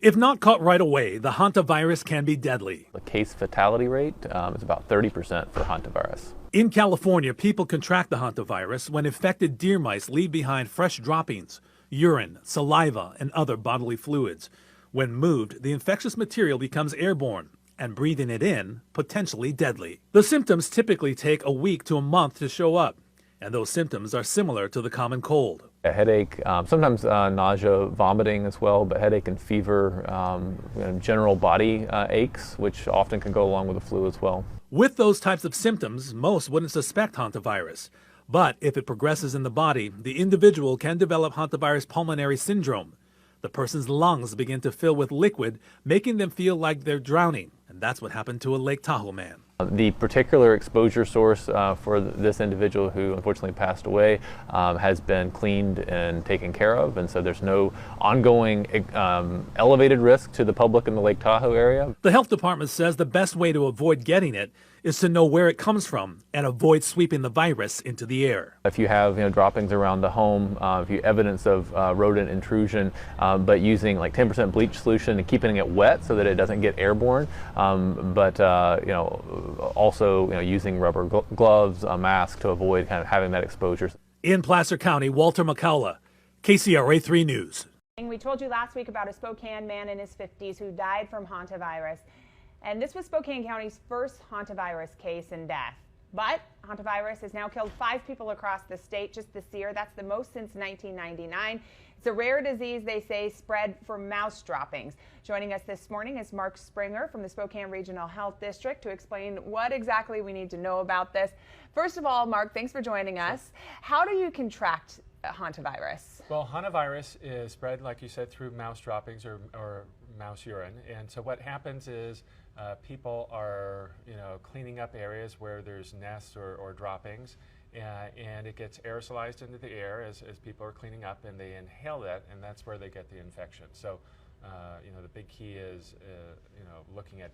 If not caught right away, the hantavirus can be deadly. The case fatality rate is about 30% for hantavirus. In California, people contract the hantavirus when infected deer mice leave behind fresh droppings, urine, saliva, and other bodily fluids. When moved, the infectious material becomes airborne, and breathing it in, potentially deadly. The symptoms typically take a week to a month to show up, and those symptoms are similar to the common cold. A headache, sometimes nausea, vomiting as well, but headache and fever, general body aches, which often can go along with the flu as well. With those types of symptoms, most wouldn't suspect hantavirus. But if it progresses in the body, the individual can develop hantavirus pulmonary syndrome. The person's lungs begin to fill with liquid, making them feel like they're drowning. And that's what happened to a Lake Tahoe man. The particular exposure source for this individual who unfortunately passed away has been cleaned and taken care of, and so there's no ongoing elevated risk to the public in the Lake Tahoe area. The health department says the best way to avoid getting it is to know where it comes from and avoid sweeping the virus into the air. If you have droppings around the home, if you evidence of rodent intrusion, but using like 10% bleach solution and keeping it wet so that it doesn't get airborne, but also using rubber gloves, a mask to avoid kind of having that exposure. In Placer County, Walter McCullough, KCRA 3 News. We told you last week about a Spokane man in his 50s who died from hantavirus. And this was Spokane County's first hantavirus case and death. But hantavirus has now killed 5 people across the state just this year. That's the most since 1999. It's a rare disease, they say, spread from mouse droppings. Joining us this morning is Mark Springer from the Spokane Regional Health District to explain what exactly we need to know about this. First of all, Mark, thanks for joining us. How do you contract hantavirus? Well, hantavirus is spread, like you said, through mouse droppings or mouse urine. And so what happens is people are, cleaning up areas where there's nests or droppings, and it gets aerosolized into the air as people are cleaning up, and they inhale that, and that's where they get the infection. So, the big key is, looking at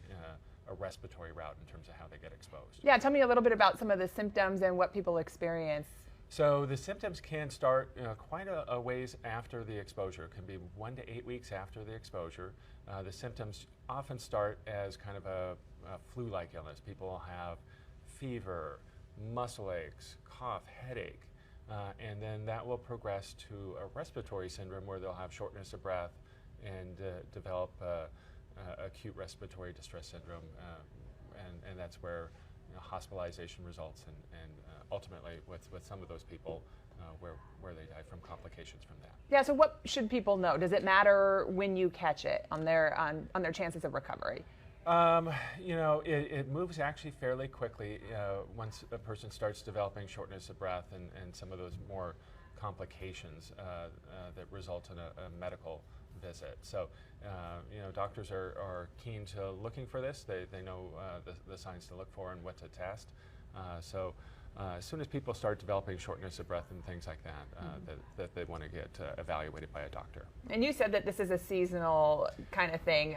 a respiratory route in terms of how they get exposed. Yeah, tell me a little bit about some of the symptoms and what people experience. So the symptoms can start quite a ways after the exposure. It can be 1 to 8 weeks after the exposure. The symptoms often start as kind of a flu-like illness. People will have fever, muscle aches, cough, headache, and then that will progress to a respiratory syndrome where they'll have shortness of breath and develop acute respiratory distress syndrome, and that's where hospitalization results, and ultimately with some of those people where they die from complications from that. Yeah, so what should people know? Does it matter when you catch it on their chances of recovery? It moves actually fairly quickly once a person starts developing shortness of breath and some of those more complications that result in a medical visit. So, doctors are keen to looking for this. They know the signs to look for and what to test. As soon as people start developing shortness of breath and things like that, that they want to get evaluated by a doctor. And you said that this is a seasonal kind of thing.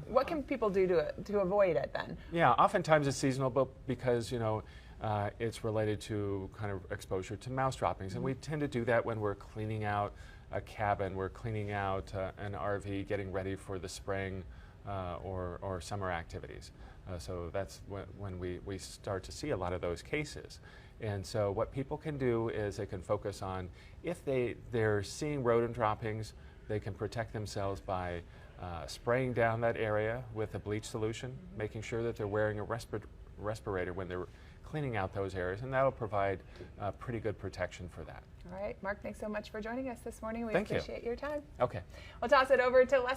What can people do to avoid it then? Yeah, oftentimes it's seasonal, but because it's related to kind of exposure to mouse droppings, and we tend to do that when we're cleaning out a cabin, we're cleaning out an RV, getting ready for the spring or summer activities. So that's when we start to see a lot of those cases. And so what people can do is they can focus on, if they're seeing rodent droppings, they can protect themselves by spraying down that area with a bleach solution, making sure that they're wearing a respirator when they're cleaning out those areas, and that'll provide pretty good protection for that. All right, Mark, thanks so much for joining us this morning. We Thank appreciate your time. Okay. We'll toss it over to Les.